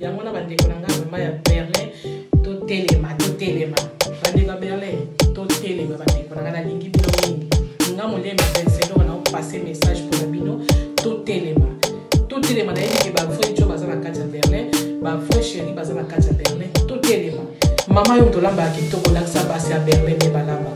yango na bandeko na nga vraiment ya Berlin totelema bandeko ya Berlin totelema bandeko na nga nalingi bino mingi nga molema Vencedor na passer message pour la bino totelema na yebi ba frère cho baza na kati ya Berlin ba frère chéri baza na kati ya Berlin totelema mama yo tolamba kitoko lakisa basi ya Berlin ne balamba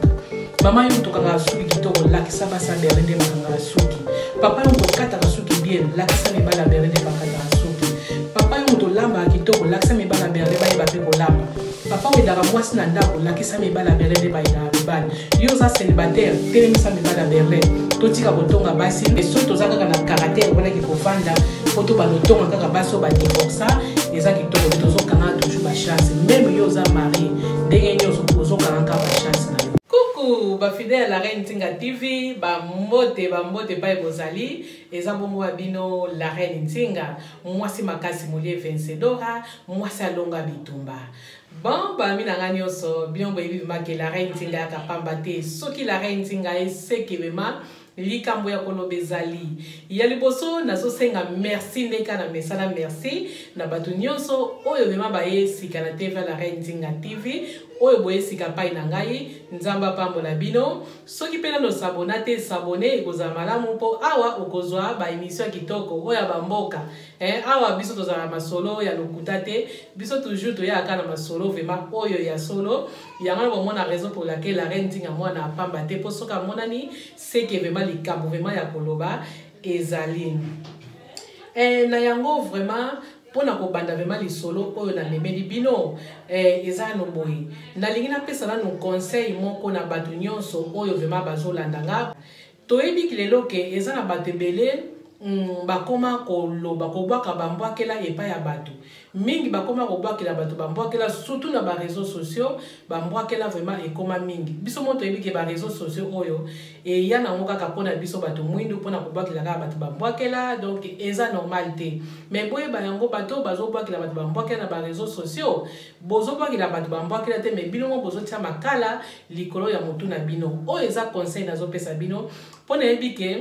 mama yo tokanga suki kitoko lakisa basi ya Berlin ne bakanga suki papa yo tokata suki bien lakisa me bala Berlin ne bakanga suki papa yo tolamba kitoko lakisa me bala Berlin ba pe kolamba papa we dara mwasi na ndako lakisa me bala Berlin ne ba ina bala yo za célibataire telemisa me bala Berlin totika kotonga basi so tozaka na caractère wana ki kofanda foto ba lotonga kaka baso ba divorça eza kitoko tozokanga toujours ba chance même yo za mari ndenge nyoso tozokanga ba chance na yo. Coucou ba fidèle la Reine Nzinga TV ba mbote pa bozali eza bongo ba bino la Reine Nzinga mwasi makasi molie Vencedora mwasi alonga bitumba. Bon, bah, mina nyonso bien boyebi ke la Reine Nzinga ka pamba te soki la Reine Nzinga esekebema likambo ya koloba ezali ya liboso nazosenga merci ndeka na mesala merci na bato nyonso oyo bema baye sika na TV la Reine Nzinga TV oyo boye sika pai na ngai nzamba pambola bino soki pena no sabona te sabone ekozala malamu mpo awa okozwa ba émission kitoko oyo ba mboka awa biso tozala masolo ya lokuta te biso toujours toyaka na masolo vraiment oyo ya solo yanga bomona raison pour laquelle la Reine Nzinga mwana pamba te po soka monani c'est que vraiment likambo vraiment ya koloba ezali na yango vraiment pona ko banda vraiment li solo oyo na memeli bino eza no boyi nalingi na pesa na no conseil moko na bato nyonso oyo vraiment bazolanda nga toyebi kilelo ke eza na bato ebele bakoma koloba kobwaka bambwakela epai ya bato mingi bakoma kobwakela bato bambwakela surtout na ba réseaux sociaux bambwakela vraiment ekoma mingi biso moto yebi ke ba réseaux sociaux oyo ya nango kaka pona biso bato mwindu pona kobwakela kaka bato bambwakela donc eza normal te mais boye ba yango bato bazobwakela bato bambwakela na ba réseaux sociaux bozobwakela bato bambwakela te mais bino mo bozotia makala likolo ya motu na bino oyo eza conseil nazopesa bino pona yebi ke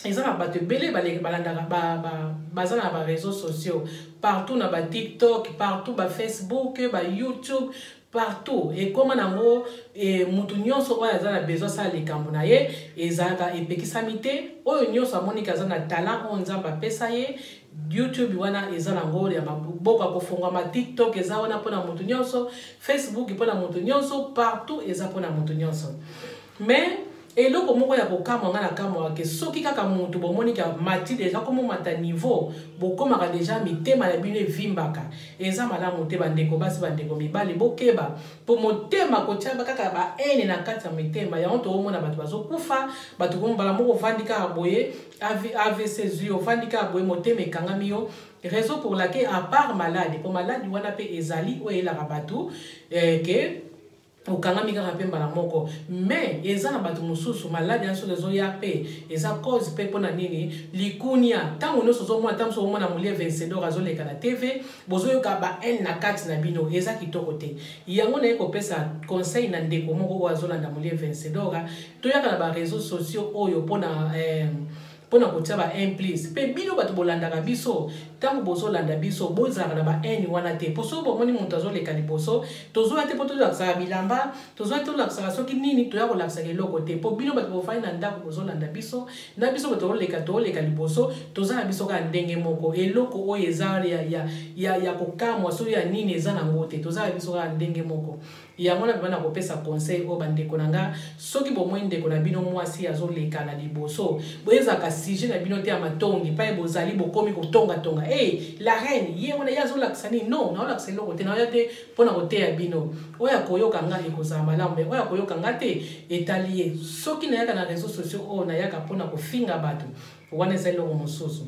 ils ont abattu belé baza na ba réseaux sociaux partout na ba TikTok partout ba Facebook ba YouTube partout et comment nango mutu nyonso oyo aza na besoin ça likambo na ye ezaka epekisami te oyo nyonso amoni kaza na talent oyo nzamba pesa ye YouTube wana eza nango ya maboka kofunga ma TikTok eza wana pona mutu nyonso Facebook pona mutu nyonso partout eza pona mutu nyonso mais eloko moko ya kokama nga na kama ke soki kaka muntu bomoni ka mati deja komo mata niveau bokoma ka deja mitema na bino vimbaka eza malamu te bandeko basi bandeko mibali bokeba po motema ko tshaba kaka ba ene na kati ya mitema ya onto omona bato bazokufa bato kombala moko vandika aboye AVC zio vandika aboye motema ekangami yo raison pour laquelle à part malade pour malade wana pe ezali o ela rabatu ke okangami kaka pe mbala moko mais eza na bato mosusu maladi ya soki ezoya pe eza cause pe mpona nini likunia ntango nyonso ozomona ntango mosu omona molie Vencedor azoleka na TV bozoyoka ba haine na kati na bino eza kitoko te yango naye kopesa conseil na ndeko moko oyo azolanda molie Vencedor toyaka na ba réseaux sociaux oyo mpona pona kotia ba please pe bino bato bolandaka biso tango bozolanda biso bozala na ba wana te poso bomoni muntu azoleka liboso tozoya te po tozolakisaka bilamba tozoya te tolakisaka soki nini toya kolakisaka eloko te po bino bato bofai na ndako bozolanda biso na biso bato toleka liboso tozala biso kaka ndenge moko eloko oyo eza ya kokamwa soki ya nini eza nango te tozala biso kaka ndenge moko yango na bana kopesa conseil o bandeko nanga soki bomoi ndeko na bino mwasi azoleka na liboso boyezaka sujet na bino te ya matongi pa bozali bokomi kotonga la reine ye wana yazolakisa nini non naolakisa eloko te naoya te mpona koteya bino oyo akoyoka nga ekozala malamu me oyo akoyoka nga te etali ye soki nayaka na réseaux sociaux oyo nayaka mpona kofinga bato wana eza eloko mosusu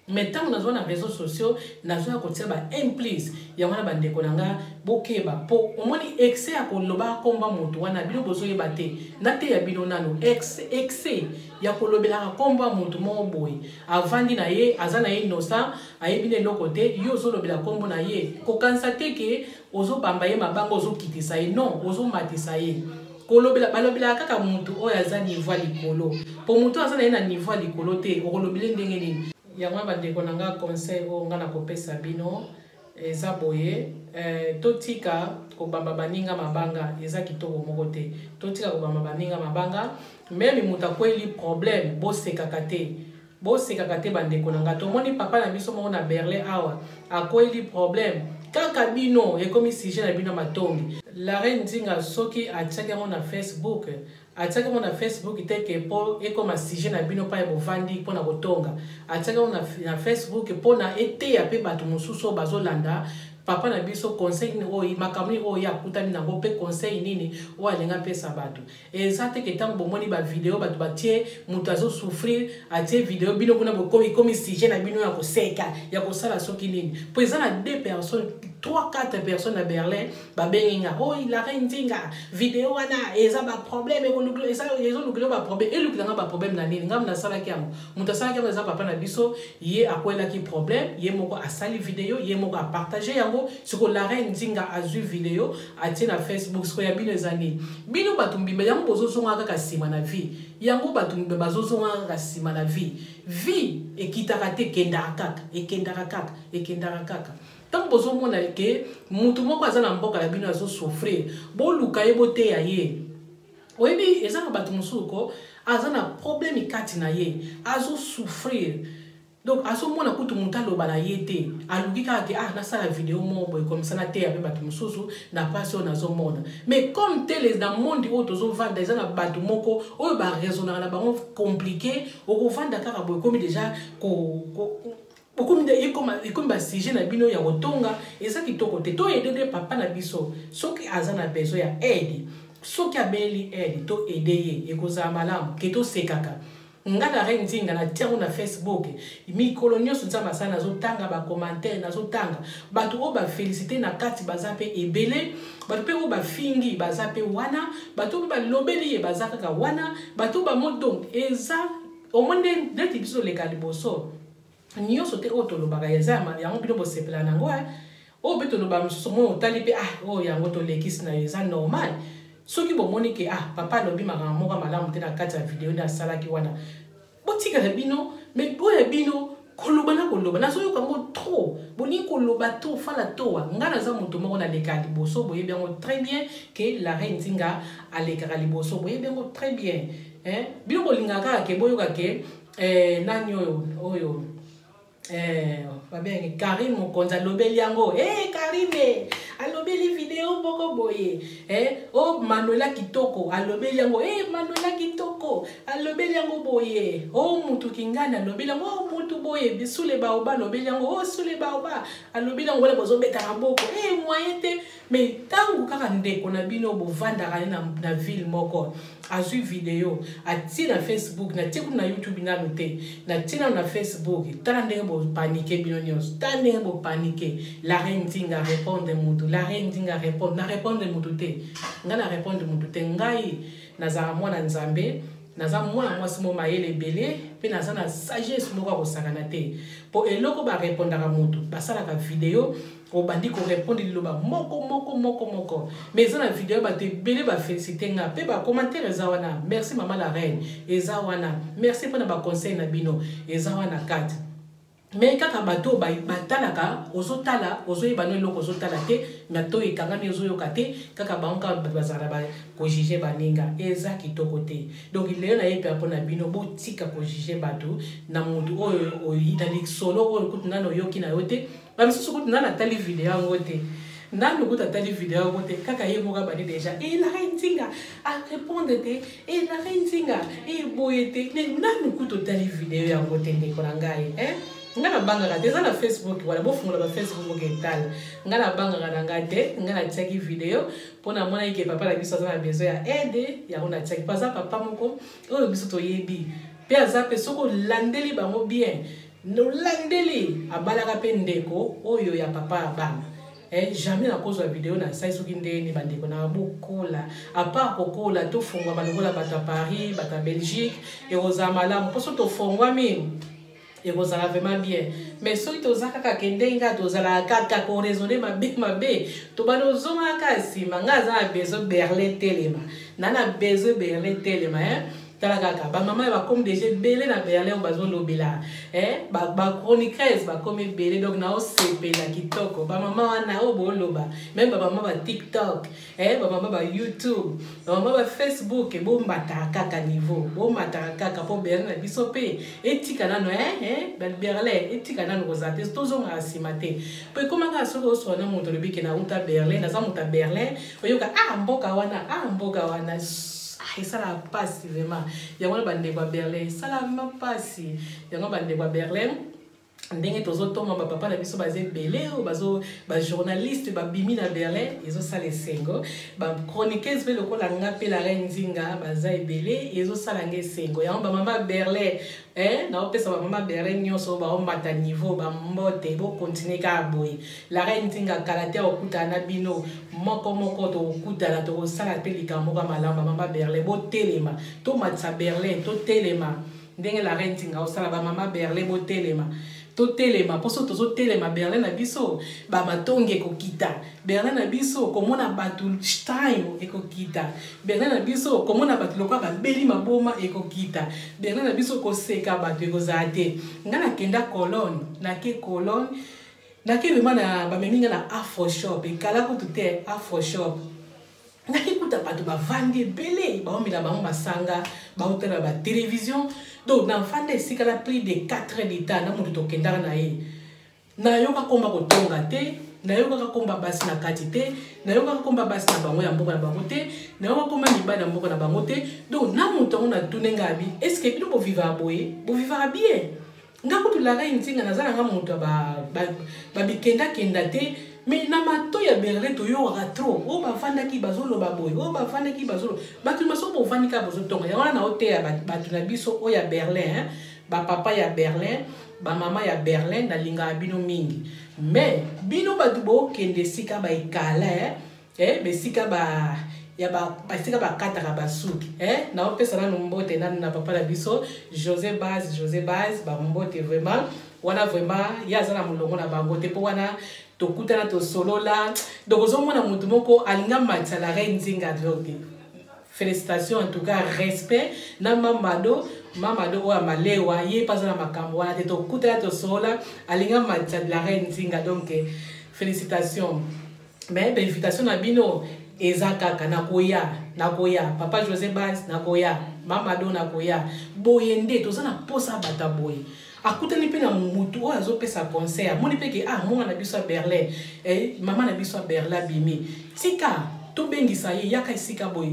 mais tant que nous avons les réseaux sociaux, nous avons côté ba implice, ya wana bandeko nanga bokeba po omoni excès ya koloba komba mutu wana bino bozoye bate nate ya bino nano excès ya kolobela komba mutu mo boy avandi na ye azana ye innocent ayebine lokote yo zolobela kombo na ye ko kansate ke ozo bamba ye mabango ozo kitisa ye non ozo matisa ye kolobela balobela kaka mutu oyo aza niveau likolo po mutu azana ye na niveau likolo te okolobela ndenge nini. Yango bandeko nanga conseil o nga na kopesa bino eza boye totika kobamba baninga mabanga eza kitoko moko te totika kobamba baninga mabanga même muta kweli problème bosekaka te bandeko nanga tomoni papa na biso moko na Berlin awa akweli problème kaka bino ekomi sujet na bino matongi la reine Nzinga soki atiaki yango na Facebook te ke po ekoma sujet na bino pa ya bovandi mpona kotonga atiaki yango na Facebook mpona eteya mpe bato mosusu bazolanda papa na biso conseil oyo makambo oyo akutani nango mpe conseil nini oyo alinga pesa bato eza te ke ntango bomoni bavideo bato batie moto azosouffrir atie video bino kuna bokomi sujet na bino ya koseka ya kosala soki nini po eza na 2 personnes 3-4 personnes à Berlin babenginga oh la reine Nzinga vidéo wana eza ba problème ekolukilo eza lukilo ba problème elukilanga ba problème na nini ngam na sala kiamo muta sala kiamo eza papa na biso ye akwela ki problème ye moko asali vidéo ye moko a partager yango siko la reine Nzinga azui vidéo atie na Facebook siko ya bino ezani bino batumbimbe yango bozozonga kaka sima na vie yango batumbe bazozonga kaka sima na vie ekitaka te ekendaka kaka tant bozo mona ke mutu moko aza na mboka la bino azo souffrir bo luka ye bote ya ye oyebi eza na bato musuko aza na problème kati na ye azo souffrir donc azo mona kutu mutu aloba na ye te aluki kaka ke na sala vidéo moko comme ça na te ya bato mususu na pasi oyo nazomona mais comme tel na monde oyo tozovanda eza na bato moko oyo baraisonnaka na bango compliqué okovanda kaka boye komi déjà ekomi basujet na bino ya kotonga eza kitoko te toyede papa na biso soki aza na besoin ya aide soki abeli aide to aide ye ekozala malamu ke tosekaka nga na reine Nzinga na tiango na Facebook mikolo nyonso nzambe asala nazotanga bacommentaire nazotanga bato oyo bafélicité na kati baza mpe ebele bato mpe oyo bafingi baza mpe wana bato oyo balobeli ye baza kaka wana bato oyo bamodong eza omone ndeti biso leka liboso nyonso te oyo tolobaka eza yango bino bosepela nango oyo mpe toloba mosusu moi otali mpe oyo yango tolekisi na yo eza normal soki bomoni ke papa alobi makambo moko malamu te na kati ya video nde asalaki wana botikala bino mais oyo bino koloba na koloba nazoyoka yango trop bolingi koloba to fala towa nga naza moto moko naleka liboso boyebi yango très bien ke la reine Nzinga alekaka liboso boyebi yango très bien bino bolingaka kaka ke boyoka ke nani oyo babengi Karine Mokonzi alobeli yango Karine alobeli video boko boye Manuela Kitoko alobeli yango Manuela Kitoko alobeli yango boye mutu Kingana alobeli yango mutu boye bisule baoba alobeli yango sule baoba alobeli yango wala bozobeta boko moyen te mais tangu kaka ndeko na bino bovandaka na ville moko azui video atie na Facebook na tie na YouTube nano te na tie na Facebook tala ndenge bo paniquer bino nyonso tala ndenge bo paniquer la reine Nzinga répondre mutu la reine Nzinga répondre mutu te nga na répondre mutu te ngai nazala mwana nzambe naza mwana mwasi mo mayele belé pe naza na sagesse moko kosakana te po eloko ba répondaka mutu basalaka video obandi ko répondre liloba moko mais eza na video ba te belé ba féliciter nga pe ba commentaire eza wana merci maman la reine eza wana merci pona ba conseil na bino eza wana kati mais kaka bato batalaka ozotala ozoyeba no eloko ozotala te na to ekangami ozoyoka te kaka banka bazala ba ko juger baninga eza kitoko te donc leo na yepe apona bino botika ko juger bato na mutu oyo oyitali solo oyo kutu nano yoki na yote ba misusu kutu nana tali video yango te nano kutu tali video yango te kaka ye moka bani déjà la reine Nzinga a répondre te la reine Nzinga boye te nano kutu tali video yango te ndeko na ngai ngana bangaka te eza na Facebook wala bofungola ba Facebook ketala ngana bangaka na ngai te ngana tiaki video mpona mona ike papa na biso aza na besoin ya aide yango na tiaki paza papa moko oyo biso toyebi mpe aza mpe soko landeli bango bien nolandeli abalaka mpe ndeko oyo ya papa abana jamais na kozwa video na sai soki ndeni bandeko na bokola apart kokola tofungwa balokola bato ya Paris bato ya Belgique ekozala malamu mposo tofungwa mini ekozala vraiment bien mais soki tozaka kaka kendenga tozala kaka ko raisonner mabe tobana ozonga kaka nsima nga aza na besoin Berlin telema nana besoin Berlin telema talakaka ba maman ba comme déjà belé na Berlin bazo lobela ba chroniqueuse ba comme belé donc na o sepela kitoko ba maman wana o boloba même ba maman ba TikTok ba maman ba YouTube ba maman ba Facebook bo mataka kaka niveau bo mataka kaka po Berlin na biso pe etika nano Berlin etika nano kozate toujours asimate pe komanga soko so na moto lebiki na uta Berlin na za muta Berlin oyoka mboka wana ça la passe vraiment yango bande kwa Berlin ça la ma passe yango bande kwa Berlin ndenge tozotoma ba papa na biso bazé belé o bazo ba journaliste ba bimi na Berlin ezo sala sengo ba chroniqueuse pe lokola ngape la reine Nzinga baza belé ezo sala ngesengo yango ba mama Berlin na opesa ba mama Berlin nyonso ba omata niveau ba mbote bo continuer ka boy la reine Nzinga kalatea okuta na bino moko to okuta na to sala pe likambo ka malamba mama Berlin bo telema to matsa Berlin to telema ndenge la reine Nzinga osala ba mama Berlin bo telema to telema poso tozo telema Berlin na biso ba matonge kokita Berlin na biso komona batu Stein ekokita Berlin na biso komona batu lokwa beli maboma ekokita Berlin na biso koseka batu ekozate ngana kenda Cologne na ke Cologne na ke bemana ba meminga na Afro Shop ekala ko tute Afro Shop na ke kuta batu ba vande belé ba omila ba masanga ba hotela ba télévision. Donc, dans le fond, il y a plus de 4 heures de temps, nous avons fait na yoka komba kotonga te, na yoka komba basi na kati te, na yoka komba basi na bango ya mboka na bango te, na yoka komba mibali na mboka na bango te. Donc, na mutu on a tourné ngabi, est-ce que bino bo vivre boye, bo vivre bien. Ngako tu la reine Nzinga na zala nga mutu ba bikenda kenda te. Mais na mato ya Berlin to yo ratro o ba fanda ki bazolo ba boy o ba fanda ki bazolo ba tu maso bo fanda ka bazo tonga ya wana na hotel ba tu na biso o ya Berlin ba papa ya Berlin ba mama ya Berlin na linga bino mingi mais bino ba tu bo kende sika ba ikala be sika ba ya ba sika ba kata ka basuki na opesa na mbote na papa la biso José Baz ba mbote vraiment wana vraiment ya zana mulongo na bango te po wana to kutana to solola donc ozomona mutu moko alinga matsa la reine Nzinga donc félicitations en tout cas respect na mamado o amalewa ye pas na makambo wana te to kutana to solola alinga matsa la reine Nzinga donc félicitations mais invitation na bino ezakaka nakoya papa José Baz nakoya mamado nakoya boyende to sana posa bata boy akutani pe na mutu o azopesa concert moni pe ke mwana na biso Berlin mama na biso Berlin bimi tika to bengisa ye yaka isika boy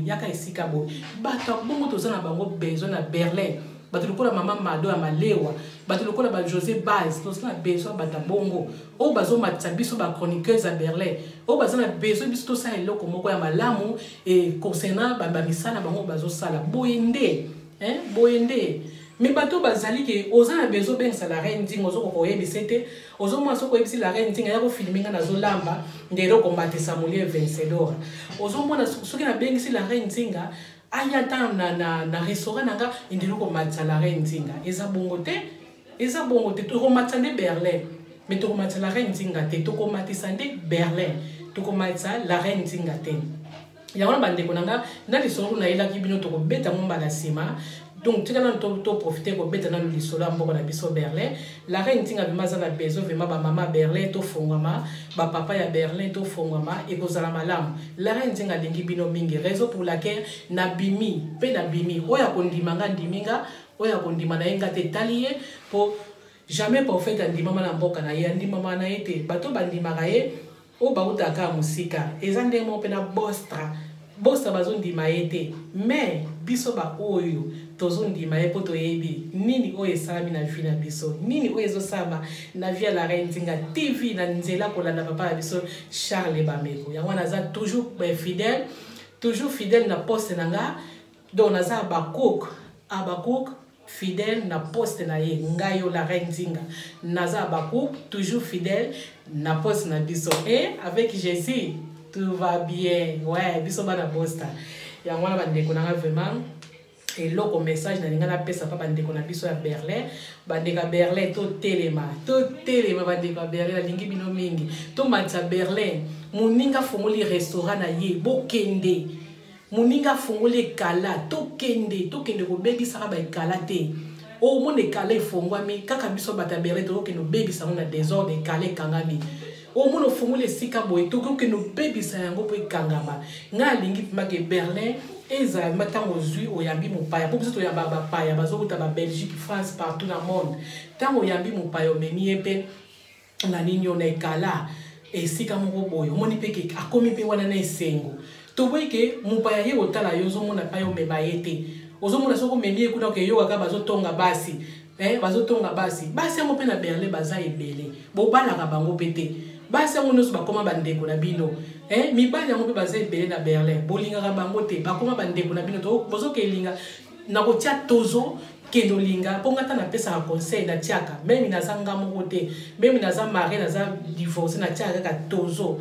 bato bongo tozana bango besoin na Berlin bato lokola mama Mado amalewa bato lokola ba José Baz tozana besoin bata bongo o bazo matsa biso ba chroniqueuse à Berlin o bazana besoin biso to sa eloko moko ya malamu concernant ba misala bango bazo sala boyende mais bato bazali ke ozana bezo ben la reine Nzinga ozo ko yebisete ozo mwa soko yebisi la reine Nzinga ya ko filminga na zolamba ndero combattre Samuel vencedor ozo mwa soki na bengisi la reine Nzinga aya ta na restaurant nanga ndero combattre la reine Nzinga eza bongo te to combattre de Berlin mais to combattre la reine Nzinga te to combattre de Berlin to combattre la reine Nzinga te ya wana bande konanga na lisolo na ila kibino to ko beta momba la sima. Donc, tu as profité pour mettre dans le sol à biso Berlin. La reine Nzinga bimaza na bezo vema ba mama Berlin to fongama, ba papa ya Berlin to fongama et kozala malamu. La reine Nzinga lingi bino mingi raison pour laquelle na bimi oya kondima nga ndiminga oya kondima na yenga te taliye pour jamais pour faire ndima na mboka na ye ndima na ete bato bandima ka ye o ba utaka musika ezande mo pena bosta bazo ndima ete mais biso ba oyo tozo ndima ye poto yebi nini oyo esami na vie na biso nini oyo ezosama na vie la reine Nzinga TV na nzela kolanda papa ya biso Charles Bameko yango naza toujours fidèle na poste nanga donc naza Abakouk fidèle na poste na ye ngayo la reine Nzinga naza Abakouk toujours fidèle na poste na biso et avec Jésus tout va bien ouais biso bana posta yango na bandeko nanga vraiment et loko message na linga na pesa pa bandeko na biso ya Berlin bandeka Berlin to telema bandeka Berlin na lingi bino mingi to matsa Berlin moninga fongoli restaurant na ye bokende moninga fongole kala tokende ko baby saka ba kala te o mone kala ifongwami kaka biso bata Berlin to ke no baby sa na désordre kala kangami o mone fongole sika boy to ke no baby sa yango po kangama nga lingi pimake Berlin eza matango zui oyambi mopaya po biso to ya ba paya bazo kuta ba Belgique France partout dans le monde tango oyambi mopaya omemi epe na nini ona kala esika moko boy omoni peke akomi pe wana na esengo to boy ke mopaya ye otala yozo mona pa yo meba yete ozomona soko memi ekuna ke yo kaka bazotonga basi bazotonga basi yango pe na Berlin baza ebele bobalaka bango pete basi yango nyonso bakoma bandeko na bino mibali yango pe baza ebele na Berlin bolingaka bango te bakoma bandeko na bino to bozokelinga na kotia tozo kendo linga mpo ngata napesaka conseil na tiaka meme naza nga moko te meme naza mari naza divorce na tiaka kaka tozo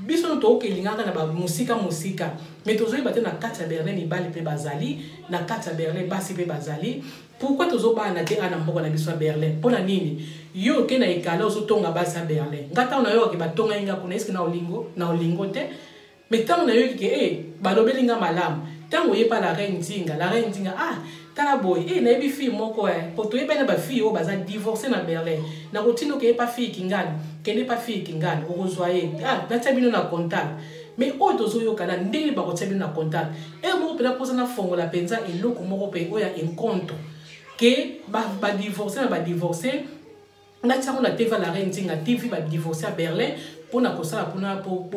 biso no tokelingaka na bamusika mais tozoyeba te na kati ya Berlin mibali mpe bazali na kati ya Berlin basi mpe bazali pourquoi tozobana te ana mboka na biso ya Berlin mpona nini yo ke na ekala ozotonga basi ya Berlin ngata na yo ke batonga inga kuna eske na olingo te mais tango na yo ke balobelinga malamu tango yepa la reine nzinga tala boy na yebi fille moko po to yeba na ba fille o baza divorcé na Berlin na kotino ke pa fille kingani kende pa fille kingani okozwaye na tabino na contact mais o tozo kana ndenge ba kotabino na contact mo pela posa na fongola penza eloko moko pe o ya encontro ke ba divorcé na tsango na TV la reine nzinga TV ba divorcé à Berlin pona kosala pona po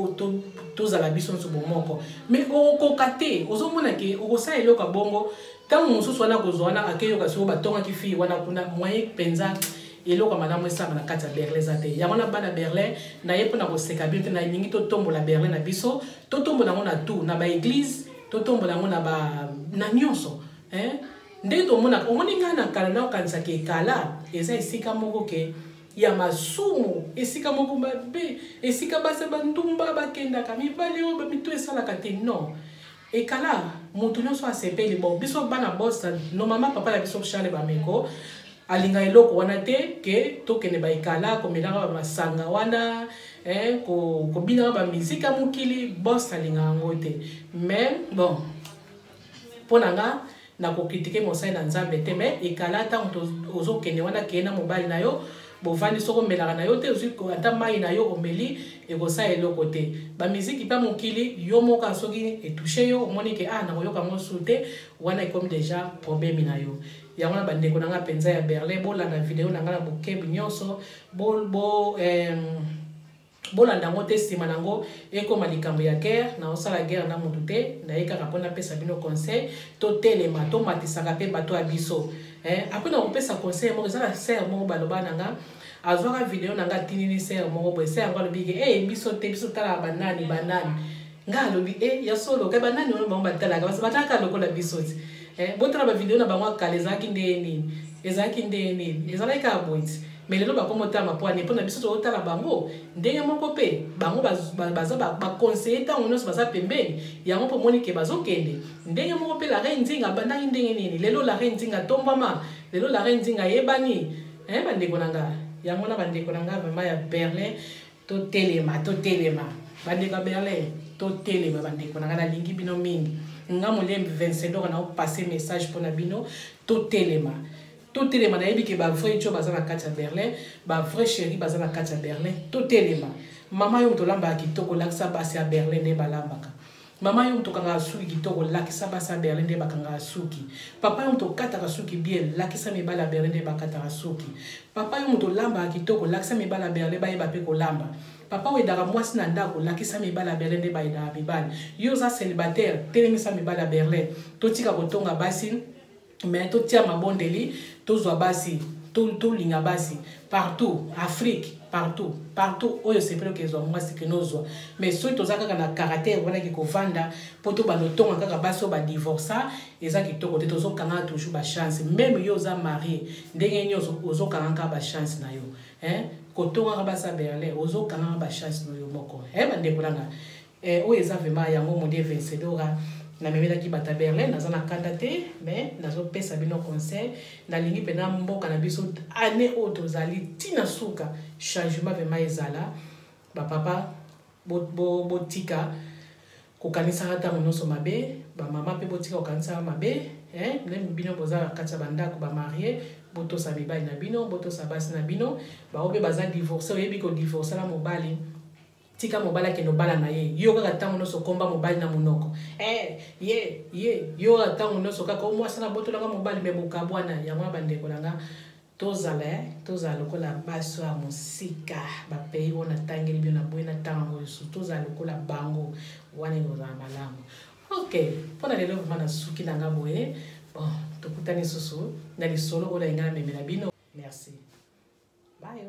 tozala biso nso bomoko mais okokate ozomona ke okosala eloko bongo tango mosusu wana kozwana akeyoka soko batongaki fille wana kuna moyen penza eloko malamu esala na kati ya Berlin za te yango na bana Berlin na ye mpona koseka bino te na mingi totombola Berlin na biso totombola yango na tout na baeglise totombola yango na nyonso ndenge tomonaka omoni ngai na kala na okanisaka ekala eza esika moko ke ya masumu esika moko mabe esika basa bandumba bakendaka mibali oyo bamito esalaka te non ekala moto nyonso asepeli bon biso bana bosa no mama papa na biso Charles Bameko alinga eloko wana te ke tokende baekala komelaka bamasanga wana kobinaka bamizika mokili boss alinga yango te mais bon mpona nga na kokritike mosali na nzambe te mais ekala ntango ozokende wana keye na mobali na yo bovandi soko omelaka na yo te ozwi ata mai na yo omeli ekosala eloko te bamiziki mpe mokili yo moko soki etushe yo omoni ke nakoyoka ngo su te wana ekomi deja probleme na yo yango na bandeko na nga mpenza ya Berlin bolanda video na nga na bokebi nyonso bolanda yango te nsima nango ekoma likambo ya guerre na osala guerre na motu te na ye kaka mpona pesa bino conseil totelema tomatisaka mpe bato ya biso apres na kopesa conseil moko eza na ser moko baloba na nga azwaka video na nga tinini ser moko boye ser yango alobi ke biso te biso talaka banani nga alobi ya solo ke banani wana bango batalaka batalaka lokola biso ti botala bavideo na bango akala ezalaki ndenge nini ezalaki kaka boye ti mais lelo bakomotala mapwani mpona biso tozotala bango ndenge moko mpe bango baza baconseiller ntango nyonso baza pembeni yango mpo moni ke bazokende ndenge moko mpe la reine nzinga abandaki ndenge nini lelo la reine nzinga tombama lelo la reine nzinga ayebani bandeko na nga yango na bandeko na nga vraimen ya Berlin totelema bandeko ya Berlin totelema bandeko na nga nalingi bino mingi nga molembi 27 ans na opase message mpona bino totelema nayebi ke bavrai tio baza na kati ya Berlin bavrai chéri baza na kati ya Berlin totelema mama yo tolambaka kitoko lakisa basi ya Berlin nde balambaka mama yo tokanga suki kitoko lakisa basi ya Berlin nde bakanga suki papa yo tokataka suki bien lakisa mibala ya Berlin nde bakataka suki papa yo tolambaka kitoko lakisa mibala ya Berlin bayeba mpe kolamba papa oyedaka mwasi na ndako lakisa mibala ya Berlin nde bayedaka mibali yo oza célibataire telemisa mibala ya Berlin totika kotonga basi mais totia mabondeli tozwa basi tolinga basi partout Afrique partout oyo sepelo kezwa mwasi kenozwa mais soki toza kaka na caractère wana ki kovanda po to banotonga kaka basi oyo badivorsa eza kitoko te tozokanga toujours bachance même yo oza marié ndenge nini ozokanga kaka bachance na yo kotongaka basi ya Berlin ozokanga bachance na yo moko bandeko nanga oyo eza vraiment yango modie vencedora na memelaki bata Berlin naza na kanda te mais nazopesa bino conseil nalingi mpena mboka na biso année oyo tozali ntina suka changement vraiment ezala bapapa botika kokanisa ata monoso mabe ba mama pe botika kokanisa mabe même bino boza katsa banda ko ba marié boto sa mibali na bino boto sa basi na bino ba obe baza divorcer oyebi ko divorcer la mobali tika mobala ke no bala na ye yo kaka tango no so komba mobali na monoko yo tango no so kaka o mwasa na boto la mobali me bokabwana ya mwa bande ko langa tozala lokola baso ya mosika bapei wana tangeli bio na boye na tango yosu tozala lokola bango wana ezala malamu ok mpona lelo vraimen na suki na nga boye bon tokutani susu na lisolo oyo na yenga na memela bino merci bye.